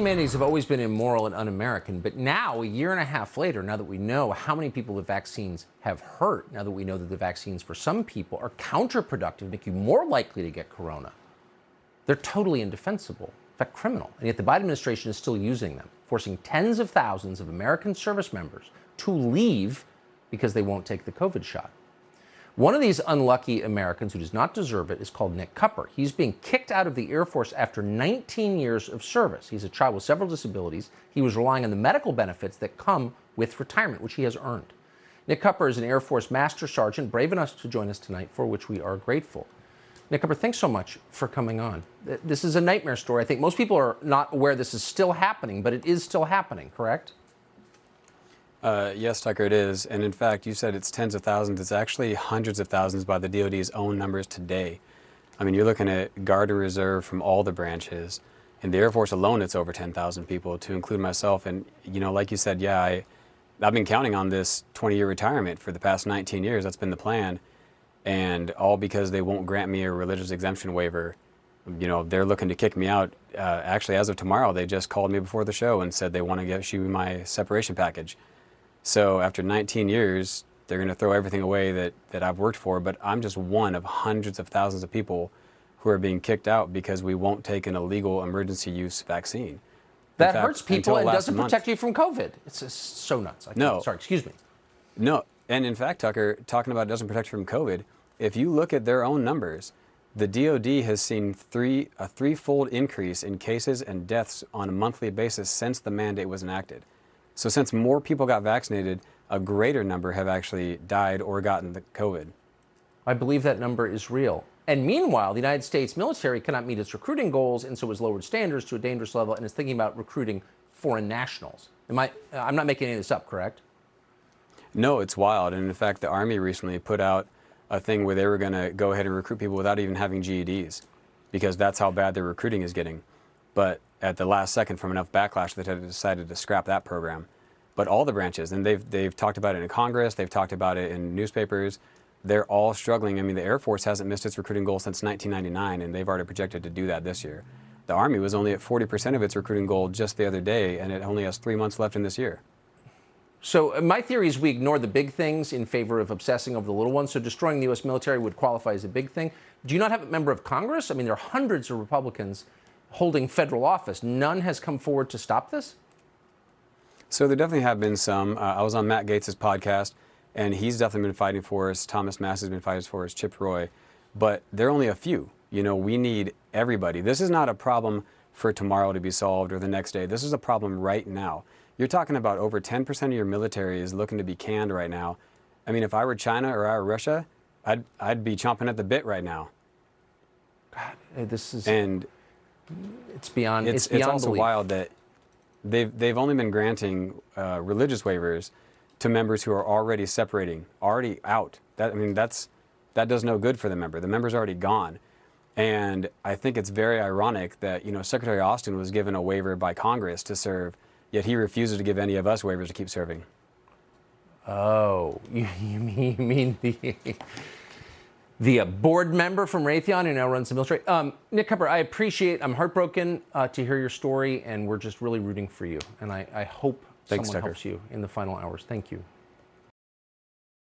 Mandates have always been immoral and un-American, but now, a year and a half later, now that we know how many people the vaccines have hurt, now that we know that the vaccines for some people are counterproductive, make you more likely to get corona, they're totally indefensible, in fact, criminal. And yet the Biden administration is still using them, forcing tens of thousands of American service members to leave because they won't take the COVID shot. One of these unlucky Americans who does not deserve it is called Nick Kupper. He's being kicked out of the Air Force after 19 years of service. He's a child with several disabilities. He was relying on the medical benefits that come with retirement, which he has earned. Nick Kupper is an Air Force Master Sergeant, brave enough to join us tonight, for which we are grateful. Nick Kupper, thanks so much for coming on. This is a nightmare story. I think most people are not aware this is still happening, but it is still happening, correct? Yes, Tucker, it is. And in fact, you said it's tens of thousands. It's actually hundreds of thousands by the DoD's own numbers today. I mean, you're looking at Guard and Reserve from all the branches. In the Air Force alone, it's over 10,000 people, to include myself. And, you know, like you said, yeah, I've been counting on this 20-year retirement for the past 19 years. That's been the plan. And all because they won't grant me a religious exemption waiver. You know, they're looking to kick me out. Actually, as of tomorrow, they just called me before the show and said they want to issue my separation package. So after 19 years, they're going to throw everything away that I've worked for, but I'm just one of hundreds of thousands of people who are being kicked out because we won't take an illegal emergency use vaccine. That hurts people and doesn't protect you from COVID. It's just so nuts. No. Sorry, excuse me. No, and in fact, Tucker, talking about it doesn't protect you from COVID, if you look at their own numbers, the DoD has seen a threefold increase in cases and deaths on a monthly basis since the mandate was enacted. So since more people got vaccinated, a greater number have actually died or gotten the COVID. I believe that number is real. And meanwhile, the United States military cannot meet its recruiting goals, and so has lowered standards to a dangerous level and is thinking about recruiting foreign nationals. I'm not making any of this up, correct? No, it's wild. And in fact, the Army recently put out a thing where they were going to go ahead and recruit people without even having GEDs, because that's how bad their recruiting is getting. But at the last second, from enough backlash, they decided to scrap that program. But all the branches, and they've talked about it in Congress, they've talked about it in newspapers, they're all struggling. I mean, the Air Force hasn't missed its recruiting goal since 1999, and they've already projected to do that this year. The Army was only at 40% of its recruiting goal just the other day, and it only has 3 months left in this year. So my theory is we ignore the big things in favor of obsessing over the little ones. So destroying the U.S. military would qualify as a big thing. Do you not have a member of Congress? I mean, there are hundreds of Republicans holding federal office. None has come forward to stop this? So there definitely have been some. I was on Matt Gaetz's podcast, and he's definitely been fighting for us. Thomas Mass has been fighting for us, Chip Roy. But there are only a few. You know, we need everybody. This is not a problem for tomorrow to be solved or the next day. This is a problem right now. You're talking about over 10% of your military is looking to be canned right now. I mean, if I were China or I were Russia, I'd be chomping at the bit right now. God, this is... And it's beyond it's also belief. Wild that they've only been granting religious waivers to members who are already separating, already out. That does no good for the member. The member's already gone. And I think it's very ironic that, you know, Secretary Austin was given a waiver by Congress to serve, yet he refuses to give any of us waivers to keep serving. Oh, you mean the board member from Raytheon who now runs the military? Nick Kupper, I'm heartbroken to hear your story, and we're just really rooting for you. And I hope someone helps you in the final hours. Thank you.